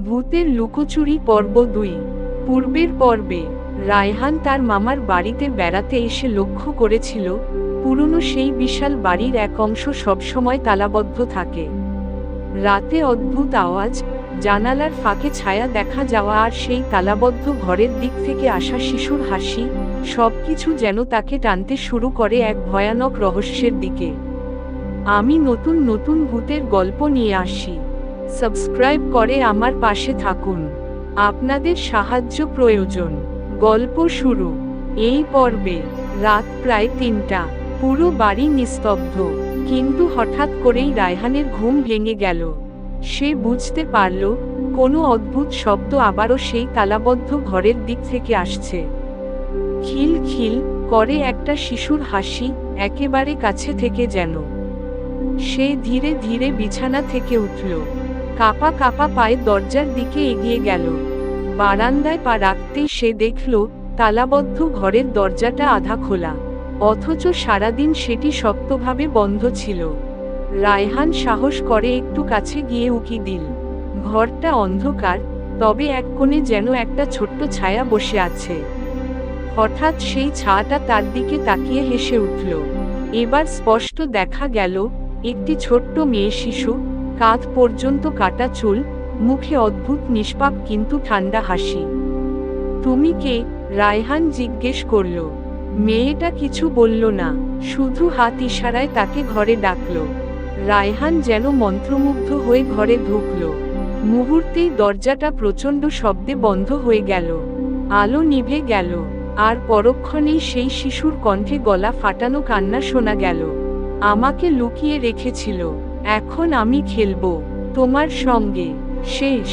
ভূতের লুকোচুরি পর্ব ২। পূর্বের পর্বে রায়হান তার মামার বাড়িতে বেড়াতে এসে লক্ষ্য করেছিল, পুরনো সেই বিশাল বাড়ির এক অংশ সবসময় তালাবদ্ধ থাকে। রাতে অদ্ভুত আওয়াজ, জানালার ফাঁকে ছায়া দেখা যাওয়া আর সেই তালাবদ্ধ ঘরের দিক থেকে আসা শিশুর হাসি, সবকিছু যেন তাকে টানতে শুরু করে এক ভয়ানক রহস্যের দিকে। আমি নতুন নতুন ভূতের গল্প নিয়ে আসি। সাবস্ক্রাইব করে আমার পাশে থাকুন, আপনাদের সাহায্য প্রয়োজন। গল্প শুরু। এই পর্বে রাত প্রায় ৩টা, পুরো বাড়ি নিস্তব্ধ, কিন্তু হঠাৎ করেই রায়হানের ঘুম ভেঙে গেল। সে বুঝতে পারল, কোনো অদ্ভুত শব্দ আবারও সেই তালাবদ্ধ ঘরের দিক থেকে আসছে। খিল খিল করে একটা শিশুর হাসি, একেবারে কাছে থেকে যেন। সে ধীরে ধীরে বিছানা থেকে উঠল, কাঁপা কাঁপা পায়ে দরজার দিকে এগিয়ে গেল। বারান্দায় পা রাখতেই সে দেখল, তালাবদ্ধ ঘরের দরজাটা আধা খোলা, অথচ সারাদিন সেটি শক্তভাবে বন্ধ ছিল। রায়হান সাহস করে একটু কাছে গিয়ে উকি দিল। ঘরটা অন্ধকার, তবে এক কোণে যেন একটা ছোট্ট ছায়া বসে আছে। হঠাৎ সেই ছায়াটা তার দিকে তাকিয়ে হেসে উঠল। এবার স্পষ্ট দেখা গেল, একটি ছোট্ট মেয়ে শিশু, কাঁধ পর্যন্ত কাটা চুল, মুখে অদ্ভুত নিষ্পাপ কিন্তু ঠান্ডা হাসি। তুমি কে? রায়হান জিজ্ঞেস করল। মেয়েটা কিছু বলল না, শুধু হাত ইশারায় তাকে ঘরে ডাকল। রায়হান যেন মন্ত্রমুগ্ধ হয়ে ঘরে ঢুকল। মুহূর্তেই দরজাটা প্রচণ্ড শব্দে বন্ধ হয়ে গেল। আলো নিভে গেল, আর পরক্ষণেই সেই শিশুর কণ্ঠে গলা ফাটানো কান্না শোনা গেল। আমাকে লুকিয়ে রেখেছিল, এখন আমি খেলবো তোমার সঙ্গে। শেষ।